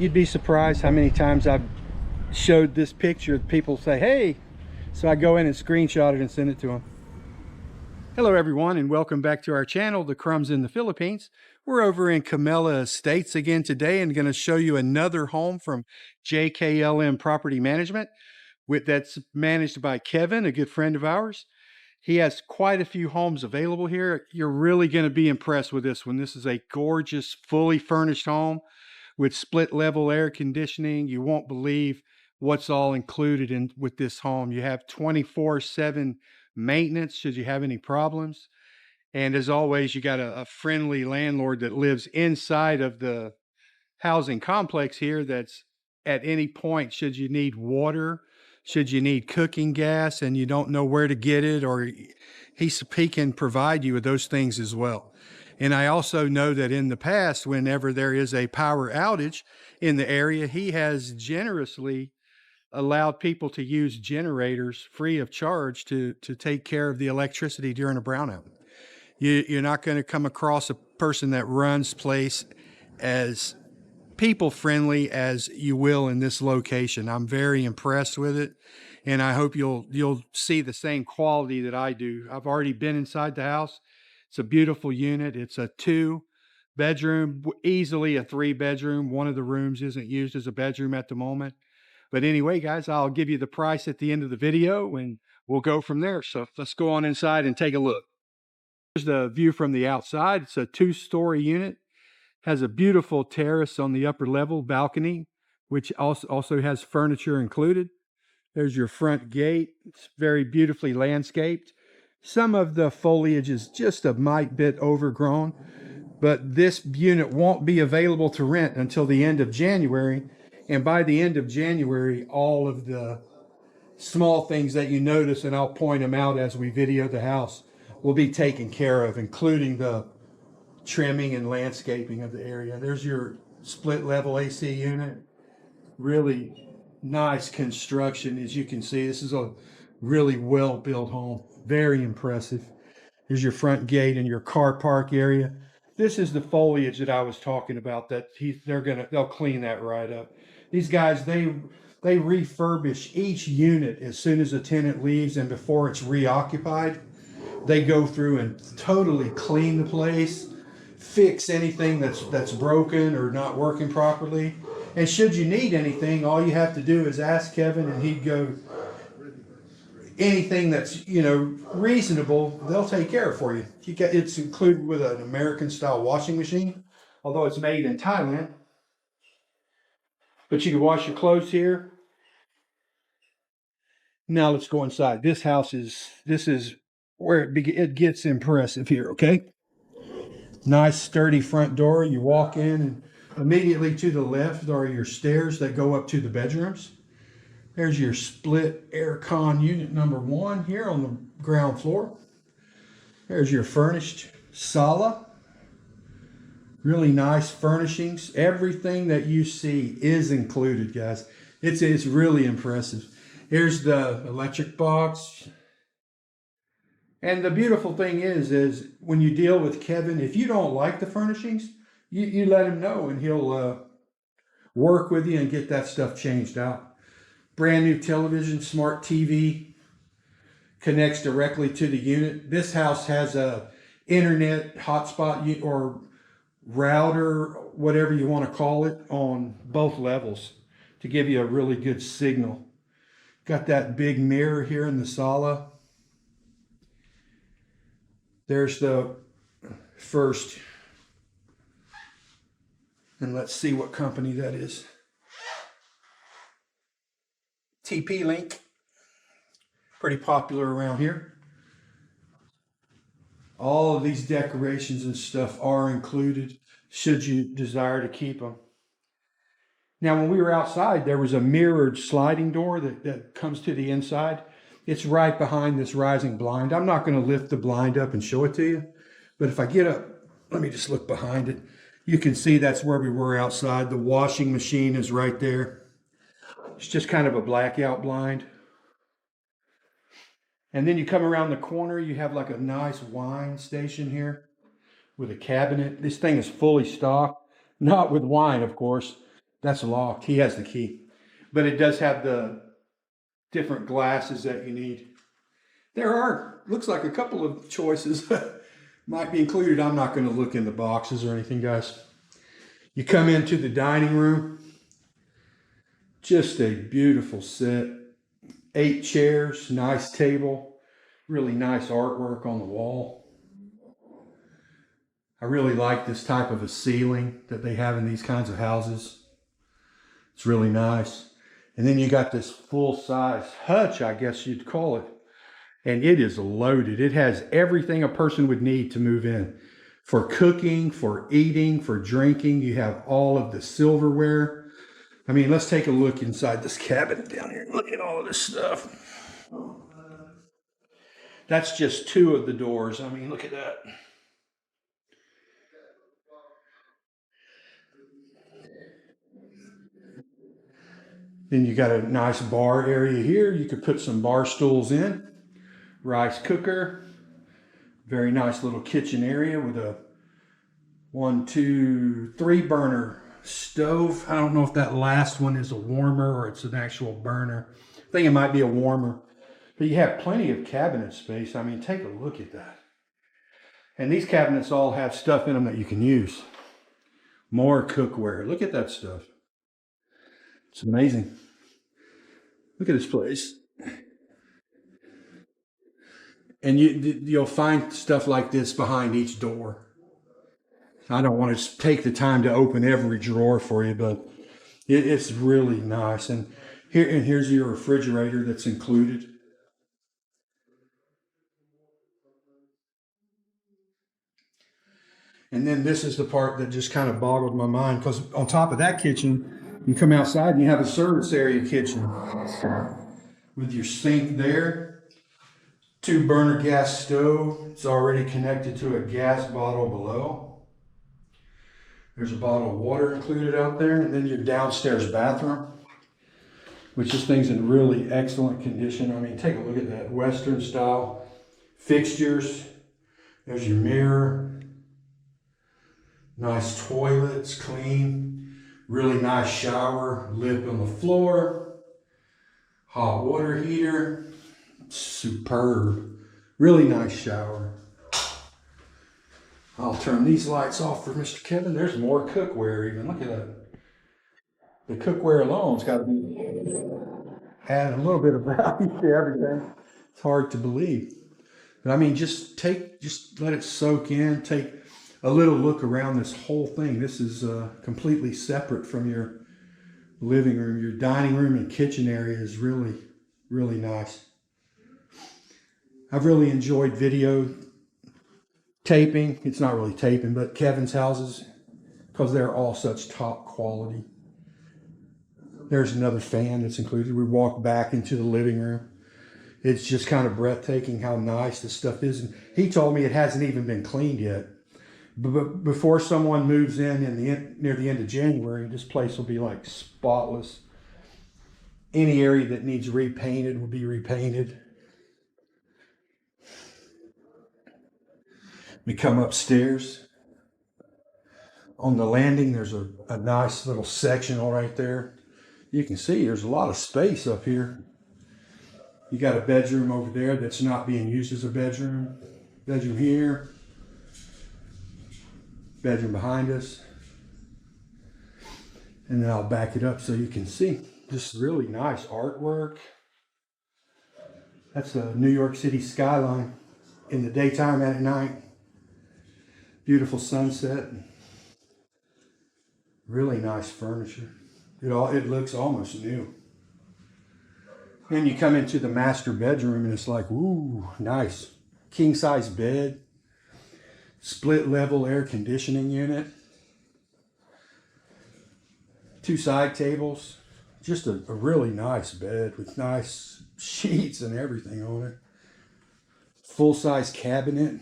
You'd be surprised how many times I've showed this picture. People say, hey, so I go in and screenshot it and send it to them. Hello everyone, and welcome back to our channel, The Crumbs in the Philippines. We're over in Camellia Estates again today and going to show you another home from JKLM Property Management that's managed by Kevin, a good friend of ours. He has quite a few homes available here. You're really going to be impressed with this one. This is a gorgeous, fully furnished home with split level air conditioning. You won't believe what's all included with this home. You have 24/7 maintenance should you have any problems. And as always, you got a friendly landlord that lives inside of the housing complex here that's at any point, should you need water, should you need cooking gas and you don't know where to get it, or he can provide you with those things as well. And I also know that in the past, whenever there is a power outage in the area, he has generously allowed people to use generators free of charge to take care of the electricity during a brownout. You're not going to come across a person that runs place as people friendly as you will in this location. I'm very impressed with it, and I hope you'll see the same quality that I do. I've already been inside the house. It's a beautiful unit. It's a 2-bedroom, easily a 3-bedroom. One of the rooms isn't used as a bedroom at the moment. But anyway, guys, I'll give you the price at the end of the video and we'll go from there. So let's go on inside and take a look. Here's the view from the outside. It's a 2-story unit. Has a beautiful terrace on the upper level, balcony, which also has furniture included. There's your front gate. It's very beautifully landscaped. Some of the foliage is just a mite bit overgrown, but this unit won't be available to rent until the end of January. And by the end of January, all of the small things that you notice, and I'll point them out as we video the house, will be taken care of, including the trimming and landscaping of the area. There's your split level AC unit. Really nice construction. As you can see, this is a really well built home. Very impressive. Here's your front gate and your car park area. This is the foliage that I was talking about that they'll clean that right up. These guys, they refurbish each unit as soon as a tenant leaves and before it's reoccupied. They go through and totally clean the place, fix anything that's broken or not working properly. And should you need anything, all you have to do is ask Kevin and he'd go, anything that's, reasonable, they'll take care of for you. It's included with an American style washing machine, although it's made in Thailand. But you can wash your clothes here. Now let's go inside. This is where it gets impressive here, okay? Nice sturdy front door. You walk in and immediately to the left are your stairs that go up to the bedrooms. There's your split aircon unit number 1 here on the ground floor. There's your furnished sala. Really nice furnishings. Everything that you see is included, guys. It's really impressive. Here's the electric box. And the beautiful thing is when you deal with Kevin, if you don't like the furnishings, you let him know and he'll work with you and get that stuff changed out. Brand new television, smart TV, connects directly to the unit. This house has a internet hotspot or router, whatever you want to call it, on both levels to give you a really good signal. Got that big mirror here in the sala. There's the first, and let's see what company that is. TP-Link, pretty popular around here. All of these decorations and stuff are included should you desire to keep them. Now, when we were outside, there was a mirrored sliding door that comes to the inside. It's right behind this rising blind. I'm not going to lift the blind up and show it to you, but if I get up, let me just look behind it. You can see that's where we were outside. The washing machine is right there. It's just kind of a blackout blind. And then you come around the corner, you have like a nice wine station here with a cabinet. This thing is fully stocked, not with wine, of course, That's locked. He has the key. But it does have the different glasses that you need. There are, looks like a couple of choices might be included. I'm not going to look in the boxes or anything, guys. You come into the dining room. Just a beautiful set. 8 chairs, nice table, really nice artwork on the wall. I really like this type of a ceiling that they have in these kinds of houses. It's really nice. And then you got this full-size hutch, I guess you'd call it. And it is loaded. It has everything a person would need to move in. For cooking, for eating, for drinking. You have all of the silverware. I mean, let's take a look inside this cabinet down here. Look at all of this stuff. That's just 2 of the doors. I mean, look at that. Then you got a nice bar area here. You could put some bar stools in. Rice cooker. Very nice little kitchen area with a 1, 2, 3 burner stove. I don't know if that last one is a warmer or it's an actual burner. I think it might be a warmer. But you have plenty of cabinet space. I mean, take a look at that. And these cabinets all have stuff in them that you can use. More cookware. Look at that stuff. It's amazing. Look at this place. And you'll find stuff like this behind each door. I don't want to take the time to open every drawer for you, but it's really nice. And here's your refrigerator that's included. And then this is the part that just kind of boggled my mind, because on top of that kitchen, you come outside and you have a service area kitchen with your sink there, 2 burner gas stove. It's already connected to a gas bottle below. There's a bottle of water included out there, and then your downstairs bathroom, which this thing's in really excellent condition. I mean, take a look at that Western style fixtures. There's your mirror. Nice toilets, clean. Really nice shower, lip on the floor. Hot water heater. Superb. Really nice shower. I'll turn these lights off for Mr. Kevin. There's more cookware even. Look at that. The cookware alone's got to be add a little bit of value to everything. It's hard to believe. But I mean, just let it soak in. Take a little look around this whole thing. This is completely separate from your living room. Your dining room and kitchen area is really, really nice. I've really enjoyed video taping. It's not really taping, but Kevin's houses, because they're all such top quality. There's another fan that's included. We walk back into the living room. It's just kind of breathtaking how nice this stuff is. And he told me it hasn't even been cleaned yet. But before someone moves in near the end of January, this place will be like spotless. Any area that needs repainted will be repainted. We come upstairs. On the landing, there's a nice little sectional right there. You can see there's a lot of space up here. You got a bedroom over there that's not being used as a bedroom. Bedroom here. Bedroom behind us. And then I'll back it up so you can see. Just really nice artwork. That's the New York City skyline in the daytime and at night. Beautiful sunset. Really nice furniture. It looks almost new. Then you come into the master bedroom and it's like, ooh, nice. King size bed. Split level air conditioning unit. 2 side tables. Just a really nice bed with nice sheets and everything on it. Full size cabinet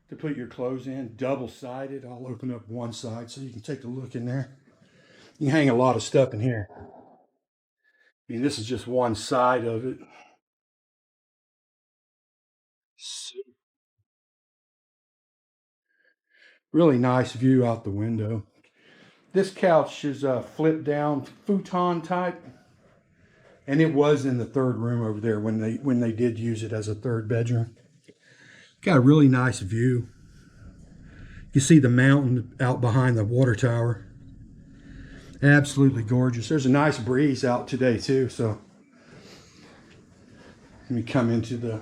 to put your clothes in. Double sided. I'll open up one side so you can take a look in there. You can hang a lot of stuff in here. I mean, this is just one side of it. Really nice view out the window. This couch is a flip down futon type, and it was in the third room over there when they did use it as a third bedroom. Got a really nice view. You see the mountain out behind the water tower. Absolutely gorgeous. There's a nice breeze out today too, so let me come into the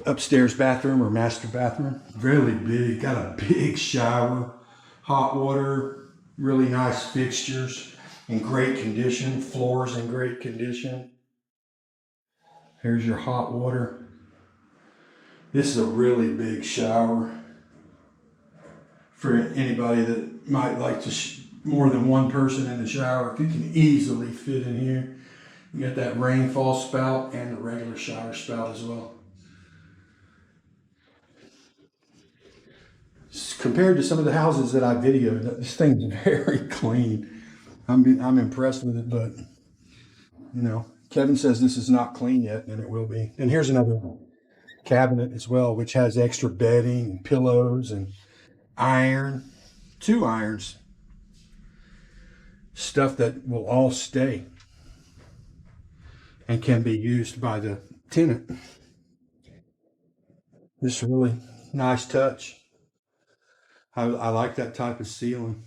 upstairs bathroom or master bathroom. Really big, got a big shower, hot water, really nice fixtures in great condition, floors in great condition. Here's your hot water. This is a really big shower for anybody that might like to more than one person in the shower. If you can easily fit in here. You got that rainfall spout and the regular shower spout as well. Compared to some of the houses that I videoed, this thing's very clean. I'm impressed with it, but you know, Kevin says this is not clean yet, and it will be. And here's another cabinet as well, which has extra bedding and pillows and iron, 2 irons, stuff that will all stay and can be used by the tenant. This is really nice touch. I like that type of ceiling.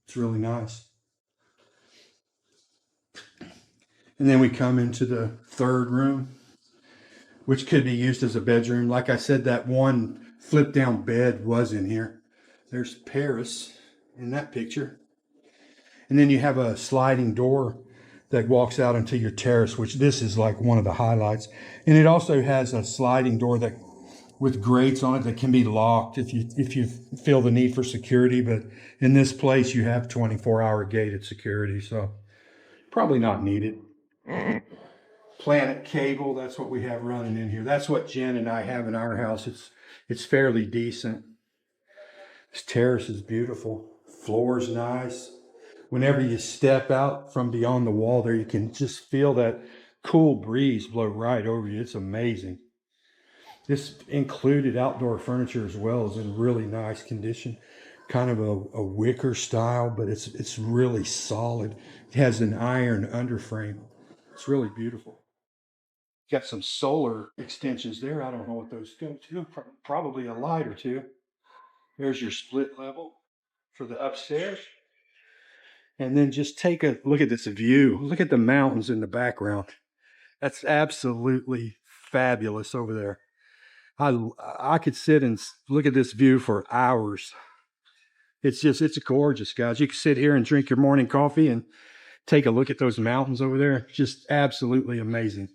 It's really nice. And then we come into the third room, which could be used as a bedroom. Like I said, that one flip down bed was in here. There's Paris in that picture. And then you have a sliding door that walks out into your terrace, which this is like one of the highlights. And it also has a sliding door that with grates on it that can be locked if you feel the need for security. But in this place, you have 24-hour gated security, so probably not needed. Planet cable, that's what we have running in here. That's what Jen and I have in our house. It's fairly decent. This terrace is beautiful. Floor's nice. Whenever you step out from beyond the wall there, you can just feel that cool breeze blow right over you. It's amazing. This included outdoor furniture as well is in really nice condition. Kind of a wicker style, but it's really solid. It has an iron underframe. It's really beautiful. Got some solar extensions there. I don't know what those go to. Probably a light or two. There's your split level for the upstairs. And then just take a look at this view. Look at the mountains in the background. That's absolutely fabulous over there. I could sit and look at this view for hours. It's gorgeous, guys. You can sit here and drink your morning coffee and take a look at those mountains over there. Just absolutely amazing.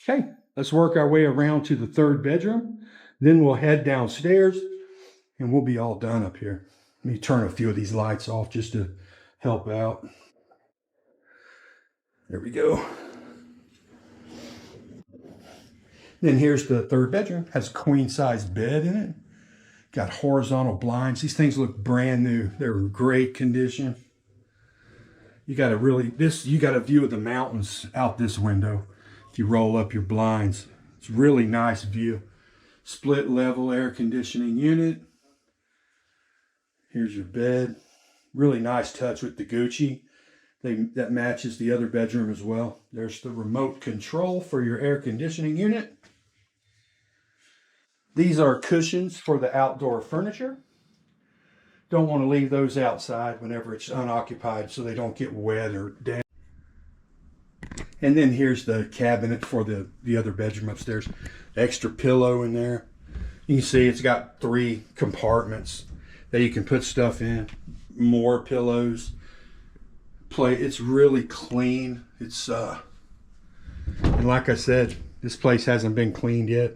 Okay, let's work our way around to the third bedroom. Then we'll head downstairs and we'll be all done up here. Let me turn a few of these lights off just to help out. There we go. Then here's the third bedroom. Has a queen size bed in it. Got horizontal blinds. These things look brand new. They're in great condition. You got a view of the mountains out this window. If you roll up your blinds, it's a really nice view. Split level air conditioning unit. Here's your bed. Really nice touch with the Gucci. That matches the other bedroom as well. There's the remote control for your air conditioning unit. These are cushions for the outdoor furniture. Don't want to leave those outside whenever it's unoccupied so they don't get wet or damp. And then here's the cabinet for the other bedroom upstairs. Extra pillow in there. You can see it's got 3 compartments that you can put stuff in. More pillows. It's really clean. And like I said, this place hasn't been cleaned yet.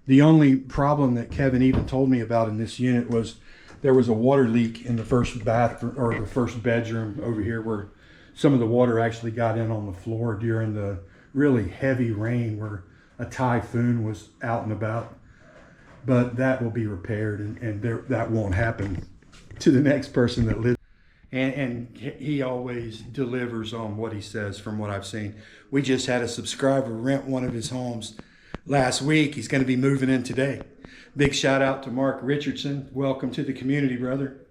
The only problem that Kevin even told me about in this unit was there was a water leak in the first bathroom or the first bedroom over here where some of the water actually got in on the floor during the really heavy rain where a typhoon was out and about. But that will be repaired and that won't happen to the next person that lives. And he always delivers on what he says from what I've seen. We just had a subscriber rent one of his homes last week. He's going to be moving in today. Big shout out to Mark Richardson. Welcome to the community, brother.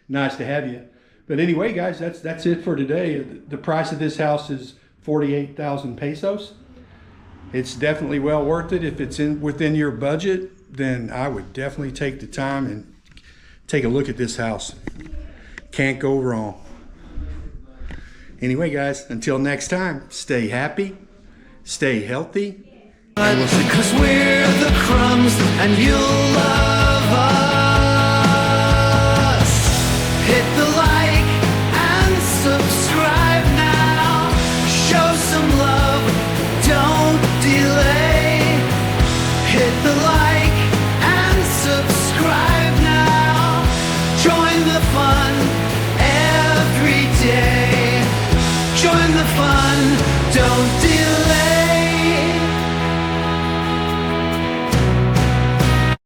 Nice to have you. But anyway, guys, that's it for today. The price of this house is 48,000 pesos. It's definitely well worth it. If it's within your budget, then I would definitely take the time and take a look at this house. Can't go wrong. Anyway, guys, until next time, stay happy, stay healthy, and we'll see. 'Cause we're the crumbs and you'll love